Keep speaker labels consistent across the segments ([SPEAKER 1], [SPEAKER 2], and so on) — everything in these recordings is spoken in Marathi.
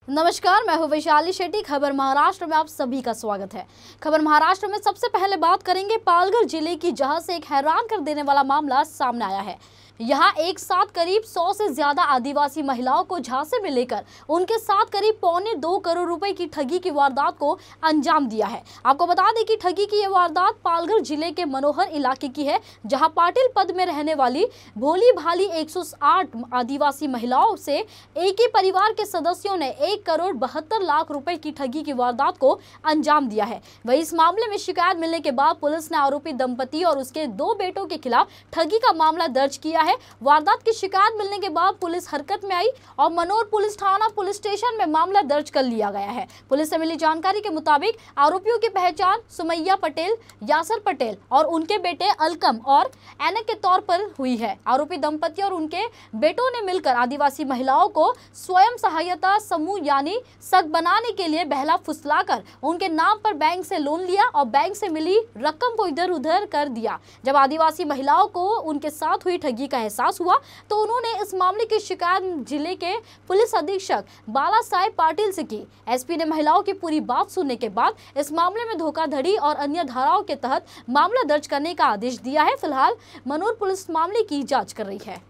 [SPEAKER 1] नमस्कार, मैं हूं वैशाली शेट्टी। खबर महाराष्ट्र में आप सभी का स्वागत है। खबर महाराष्ट्र में सबसे पहले बात करेंगे पालघर जिले की, जहां से एक हैरान कर देने वाला मामला सामने आया है। यहां एक साथ करीब 100 से ज्यादा आदिवासी महिलाओं को झांसे में लेकर उनके साथ करीब 1.25 करोड़ रुपए की ठगी की वारदात को अंजाम दिया है। आपको बता दें कि ठगी की यह वारदात पालघर जिले के मनोहर इलाके की है, जहां पाटिल पद में रहने वाली भोली भाली 108 आदिवासी महिलाओं से एक ही परिवार के सदस्यों ने 1 करोड़ 72 लाख रुपए की ठगी की वारदात को अंजाम दिया है। वही इस मामले में शिकायत मिलने के बाद पुलिस ने आरोपी दंपति और उसके 2 बेटों के खिलाफ ठगी का मामला दर्ज किया है। वारदात की शिकायत मिलने के बाद पुलिस हरकत में आई और मनोर पुलिस थाना पुलिस स्टेशन में मामला दर्ज कर लिया गया है। पुलिस से मिली जानकारी के मुताबिक आरोपियों की पहचान सुमैया पटेल, यासर पटेल और उनके बेटे अलकम और एने के तौर पर हुई है। आरोपी दंपति और उनके बेटों ने मिलकर आदिवासी महिलाओं को स्वयं सहायता समूह यानी सग बनाने के लिए बहला फुसलाकर उनके नाम पर बैंक से लोन लिया और बैंक से मिली रकम को इधर उधर कर दिया। जब आदिवासी महिलाओं को उनके साथ हुई ठगी का एहसास हुआ तो उन्होंने इस मामले की शिकायत जिले के पुलिस अधीक्षक बाला साहेब पाटिल से की। एसपी ने महिलाओं की पूरी बात सुनने के बाद इस मामले में धोखाधड़ी और अन्य धाराओं के तहत मामला दर्ज करने का आदेश दिया है। फिलहाल मनोर पुलिस मामले की जांच कर रही है।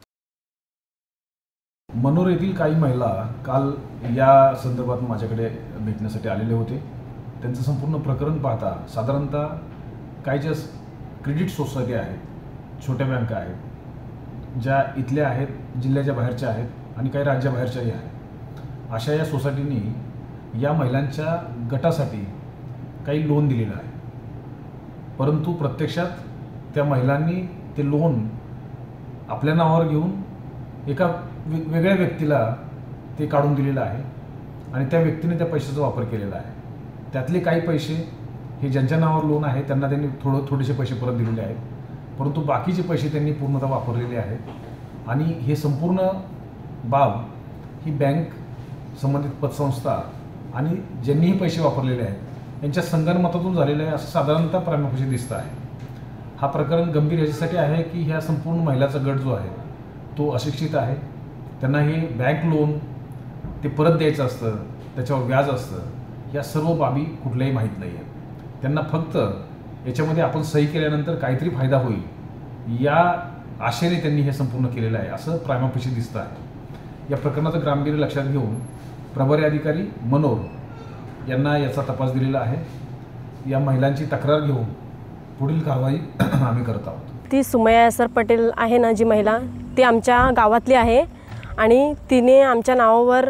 [SPEAKER 2] मनोर येथील काही महिला काल या संदर्भात माझ्याकडे भेटण्यासाठी आलेले होते। त्यांचं संपूर्ण प्रकरण पाहता साधारणतः काही ज्या क्रेडिट सोसायटी आहेत, छोट्या बँका आहेत, ज्या इथल्या आहेत, जिल्ह्याच्या बाहेरच्या आहेत आणि काही राज्याबाहेरच्याही आहेत, अशा या सोसायटीनी या महिलांच्या गटासाठी काही लोन दिलेलं आहे। परंतु प्रत्यक्षात त्या महिलांनी ते लोन आपल्या नावावर घेऊन एका वेगळ्या व्यक्तीला ते काढून दिलेलं आहे आणि त्या व्यक्तीने त्या पैशाचा वापर केलेला आहे। त्यातले काही पैसे हे ज्यांच्या नावावर लोन आहे त्यांना त्यांनी थोडेसे पैसे परत दिलेले आहेत, परंतु बाकीचे पैसे त्यांनी पूर्णतः वापरलेले आहेत। आणि हे संपूर्ण बाब ही बँक, संबंधित पतसंस्था आणि ज्यांनी हे पैसे वापरलेले आहेत यांच्या संगनमतातून झालेलं आहे असं साधारणतः प्रामुख्याने दिसतं आहे। हा प्रकरण गंभीर याच्यासाठी आहे की ह्या संपूर्ण महिलाचा गट जो आहे तो अशिक्षित आहे। त्यांना हे बँक लोन ते परत द्यायचं असतं, त्याच्यावर व्याज असतं, या सर्व बाबी कुठल्याही माहीत नाही आहेत। त्यांना फक्त याच्यामध्ये आपण सही केल्यानंतर काहीतरी फायदा होईल या आशेने त्यांनी हे संपूर्ण केलेलं आहे असं प्रामुख्याने दिसतं आहे। या प्रकरणाचं गांभीर्य लक्षात घेऊन प्रभारी अधिकारी मनोर यांना याचा तपास दिलेला आहे। या महिलांची तक्रार घेऊन पुढील कारवाई आम्ही करत आहोत।
[SPEAKER 3] ती सुमैया यासर पटेल आहे ना, जी महिला, ती आमच्या गावातली आहे आणि तिने आमच्या नावावर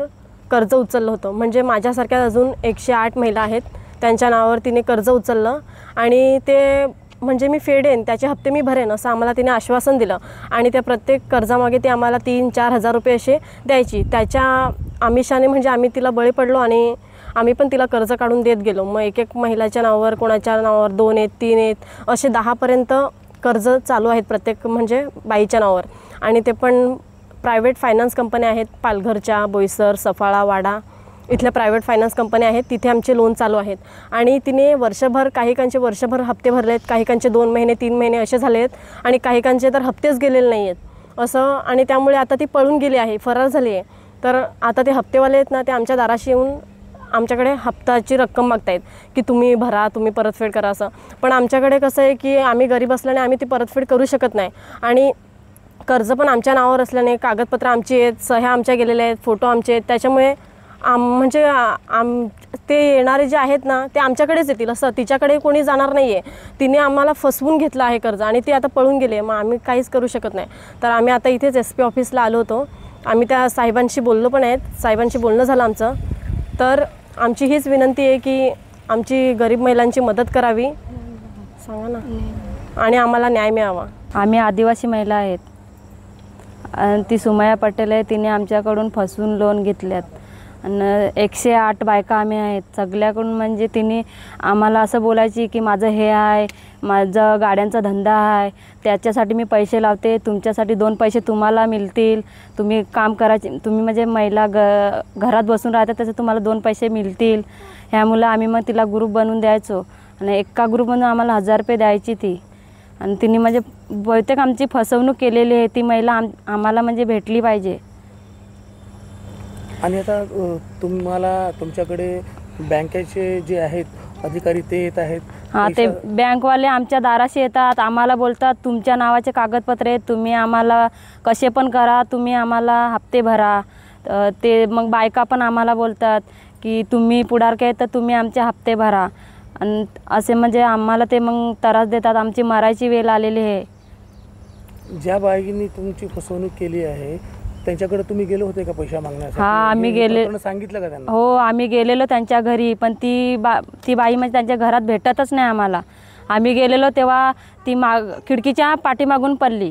[SPEAKER 3] कर्ज उचललं होतं। म्हणजे माझ्यासारख्या अजून 108 महिला आहेत, त्यांच्या नावावर तिने कर्ज उचललं आणि ते म्हणजे मी फेडेन, त्याचे हप्ते मी भरेन असं आम्हाला तिने आश्वासन दिलं आणि त्या प्रत्येक कर्जामागे ती आम्हाला 3-4 हजार रुपये असे द्यायची। त्याच्या आमिषाने म्हणजे आम्ही तिला बळी पडलो आणि आम्ही पण तिला कर्ज काढून देत गेलो। मग एक महिलाच्या नावावर, कोणाच्या नावावर 2 आहेत, 3 आहेत, असे 10पर्यंत कर्ज चालू आहेत प्रत्येक म्हणजे बाईच्या नावावर। आणि ते पण प्रायव्हेट फायनान्स कंपन्या आहेत, पालघरच्या, बोईसर, सफाळा, वाडा इथल्या प्रायव्हेट फायनान्स कंपन्या आहेत, तिथे आमचे लोन चालू आहेत। आणि तिने वर्षभर, काहीकांचे वर्षभर हप्ते भरले आहेत, काहीकांचे 2 महिने 3 महिने असे झाले आहेत आणि काहीकांचे तर हप्तेच गेलेले नाही आहेत असं। आणि त्यामुळे आता ती पळून गेली आहे, फरार झाली आहे। तर आता ते हप्तेवाले आहेत ना, ते आमच्या दाराशी येऊन आमच्याकडे हप्त्याची रक्कम मागतायत की तुम्ही भरा, तुम्ही परतफेड करा असं। पण आमच्याकडे कसं आहे की आम्ही गरीब असल्याने आम्ही ती परतफेड करू शकत नाही आणि कर्ज पण आमच्या नावावर असल्याने कागदपत्र आमची आहेत, सह्या आमच्या गेलेल्या आहेत, फोटो आमचे आहेत, त्याच्यामुळे म्हणजे ते येणारे जे आहेत ना ते आमच्याकडेच येतील असं, तिच्याकडे कोणी जाणार नाही आहे। तिने आम्हाला फसवून घेतलं आहे कर्ज आणि ती आता पळून गेली आहे, मग आम्ही काहीच करू शकत नाही। तर आम्ही आता इथेच SP ऑफिसला आलो होतो, आम्ही त्या साहेबांशी बोललो पण आहेत, साहेबांशी बोलणं झालं आमचं। तर आमची हीच विनंती आहे की आमची गरीब महिलांची मदत करावी, सांगा ना, आणि आम्हाला न्याय मिळावा।
[SPEAKER 4] आम्ही आदिवासी महिला आहेत आणि ती सुमैया पटेल आहे, तिने आमच्याकडून फसवून लोन घेतल्यात आणि 108 बायका आम्ही आहेत सगळ्याकडून। म्हणजे तिने आम्हाला असं बोलायची की माझं हे आहे, माझं गाड्यांचा धंदा आहे, त्याच्यासाठी मी पैसे लावते, तुमच्यासाठी 2 पैसे तुम्हाला मिळतील, तुम्ही काम करायचे, तुम्ही म्हणजे महिला घरात बसून राहतात त्याचे तुम्हाला 2 पैसे मिळतील। ह्यामुळे आम्ही मग तिला ग्रुप बनवून द्यायचो आणि एका ग्रुपमधून आम्हाला 1000 रुपये द्यायची ती। आणि तिने म्हणजे बहुतेक आमची फसवणूक केलेली आहे। ती महिला आम्हाला म्हणजे भेटली पाहिजे।
[SPEAKER 5] आणि आता तुम्हाला तुमच्याकडे बँकेचे जे आहेत अधिकारी ते येत आहेत?
[SPEAKER 4] हां, ते बँकवाले आमच्या दाराशी येतात, आम्हाला बोलतात तुमच्या नावाचे कागदपत्रे आहेत, तुम्ही आम्हाला कसे पण करा, तुम्ही आम्हाला हप्ते भरा. ते मग बायका पण आम्हाला बोलतात की तुम्ही पुढारके आहेत तर तुम्ही आमचे हप्ते भरा. आणि असे म्हणजे आम्हाला ते मग त्रास देतात. आमची मरायची वेळ आलेली आहे.
[SPEAKER 5] ज्या बाईंनी तुमची फसवणूक केली आहे त्यांच्याकडे तुम्ही गेले होते का पैसा मागण्यासाठी?
[SPEAKER 4] हां, आम्ही
[SPEAKER 5] सांगितलं का त्यांना?
[SPEAKER 4] हो, आम्ही गेलेलो त्यांच्या घरी, पण ती बाई म्हणजे त्यांच्या घरात भेटतच नाही आम्हाला. आम्ही गेलेलो तेव्हा ती खिडकीच्या पाठीमागून पडली